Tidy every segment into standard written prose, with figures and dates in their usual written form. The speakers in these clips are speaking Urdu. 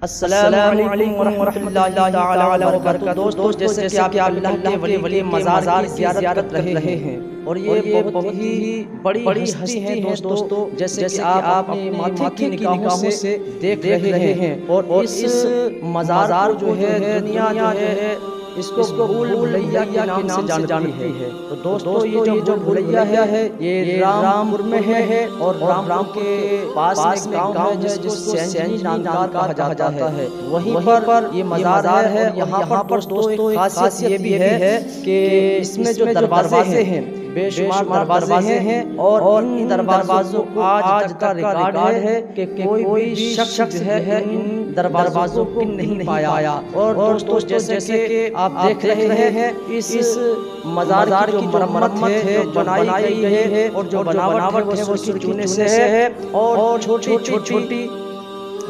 السلام علیکم ورحمۃ اللہ تعالی وبرکاتہ۔ دوستو جیسے کہ آپ اللہ کے ولی مزار کی زیارت کر رہے ہیں اور یہ بہت ہی بڑی ہستی ہیں دوستو، جیسے کہ آپ اپنے ماتھے کی نگاہوں سے دیکھ رہے ہیں اور اس مزار جو ہے دنیا جو ہے اس کو بھول بھلیا کے نام سے جانتی ہے۔ تو دوستو یہ جو بھول بھلیا ہے یہ رام پور میں ہے اور رام کے پاس میں گاؤں ہے جس کو سینجی ناندار کہا جاتا ہے۔ وہیں پر یہ مزار ہے اور یہاں پر دوستو ایک خاصیت یہ بھی ہے کہ اس میں جو دروازے ہیں بے شمار دروازے ہیں اور ان دروازوں کو آج تک کا ریکارڈ ہے کہ کوئی بھی شخص ہے ان دروازوں کو نہیں پایا۔ اور دوستو جیسے کہ آپ دیکھ رہے ہیں اس مزار کی جو مرمت ہے جو بنائی گئی ہے اور جو بناوٹ ہے وہ چونے سے ہے اور چھوٹی چھوٹی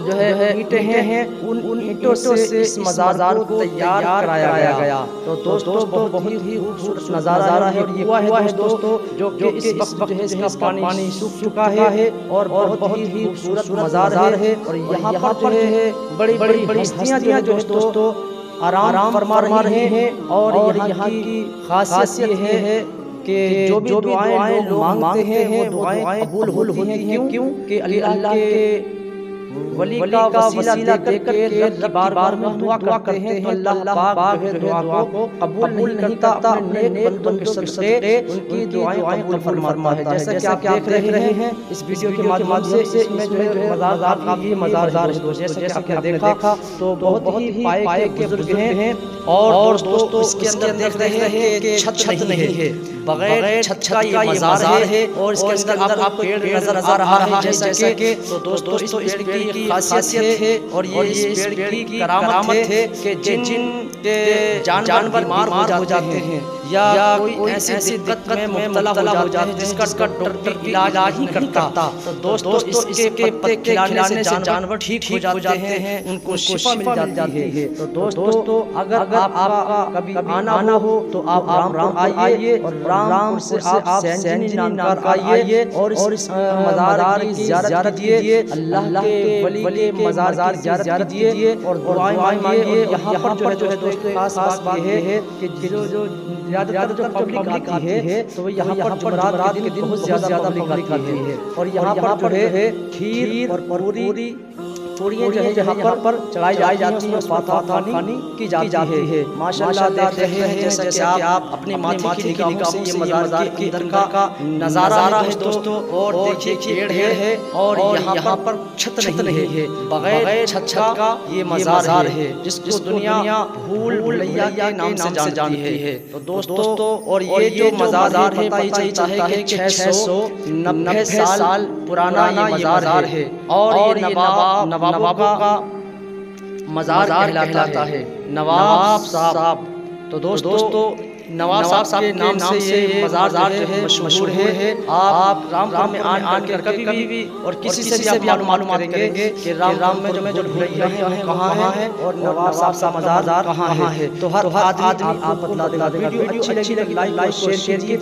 جو ہے اینٹیں ہیں، ان اینٹوں سے اس مزار کو تیار کرایا گیا۔ تو دوستو بہت ہی خوبصورت نظارہ ہے اور یہ کنواں ہے دوستو جو کہ اس وقت جو ہے اس کا پانی سوکھ چکا ہے اور بہت ہی خوبصورت مزار ہے۔ اور یہاں پر جو ہے بڑی بڑی ہستیاں جو ہے دوستو آرام فرما رہے ہیں اور یہاں کی خاصیت یہ ہے کہ جو بھی دعائیں لوگ مانگتے ہیں وہ دعائیں قبول ہوتی ہیں۔ کیوں کہ اللہ کے ولی کا وسیلہ دے کر کے رب کی بارگاہ میں دعا کرتے ہیں تو اللہ پاک جو ہے دعا کو قبول نہیں کرتا، اپنے نیک بندوں کے صدقے ان کی دعائیں قبول فرماتا ہے۔ جیسا کہ آپ دیکھ رہے ہیں اس ویڈیو کے مادھیم سے اس میں جو ہے مزار کافی مزار ہے، جیسا کہ آپ نے دیکھا تو بہت ہی پائے کے بزرگ ہیں۔ اور دوستو اس کے اندر دیکھ رہے ہیں کہ چھت نہیں ہے، بغیر چھت کا یہ مزار ہے اور اس کے اندر آپ کو پیڑ نظر آ رہا ہے جیسا کہ تو دوستو اس پیڑ کی خاصیت ہے اور یہ اس پیڑ کی کرامت ہے کہ جن جانور بیمار ہو جاتے ہیں یا کوئی ایسی دقت میں مبتلا ہو جاتے ہیں جس کا ڈاکٹر علاج نہیں کرتا، تو دوستو اس کے پتے کھلانے سے جانور ٹھیک ہو جاتے ہیں، ان کو شفا مل جاتی ہے۔ تو دوستو اگر آپ کا کبھی آنا ہو تو آپ رام آئیے اور رام سے آپ سینجی ناندار آئیے اور اس مزار کی زیارت کیجیے، اللہ کے ولی کے مزار کی زیارت کیجیے اور دعائیں مانگیے۔ اور یہاں پر جو ہے دوستو خاص بات یہ ہے کہ جو زیادہ جو پبلک آتی ہے تو یہاں پر جمعرات کے دن بہت زیادہ پبلک آتی ہے اور یہاں پر جو ہے کھیر اور پوریاں جو ہے یہاں پر چڑھائی جاتی ہیں، فاتحہ خوانی کی جاتی ہے۔ ماشاءاللہ دیکھ رہے ہیں جیسا کہ آپ اپنے ماتھے کی نگاہوں سے یہ مزار کے اندر کا نظارہ ہے دوستو۔ اور دیکھیے پیڑ ہے اور یہاں پر چھت نہیں ہے، بغیر چھت کا یہ مزار ہے جس کو دنیا بھول بھلیا کے نام سے جانتی ہے۔ تو دوستو اور یہ جو مزار ہے پتہ ہی چلتا ہے کہ 690 سال پرانا یہ مزار ہے اور یہ نوابوں کا مزار کہلاتا ہے، نواب صاحب۔ تو دوستو نواب صاحب کے نام سے یہ مزار جو ہے مشہور ہے۔ آپ رام میں آن کر کبھی بھی اور کسی سے بھی آپ معلومات کریں گے کہ رام میں جو بھلیا ہے وہ کہاں ہے اور نواب صاحب کا مزار کہاں ہے، تو ہر آدمی آپ بتلا دے گا۔ ویڈیو اچھی لگی لائک اور شیئر کیجیے۔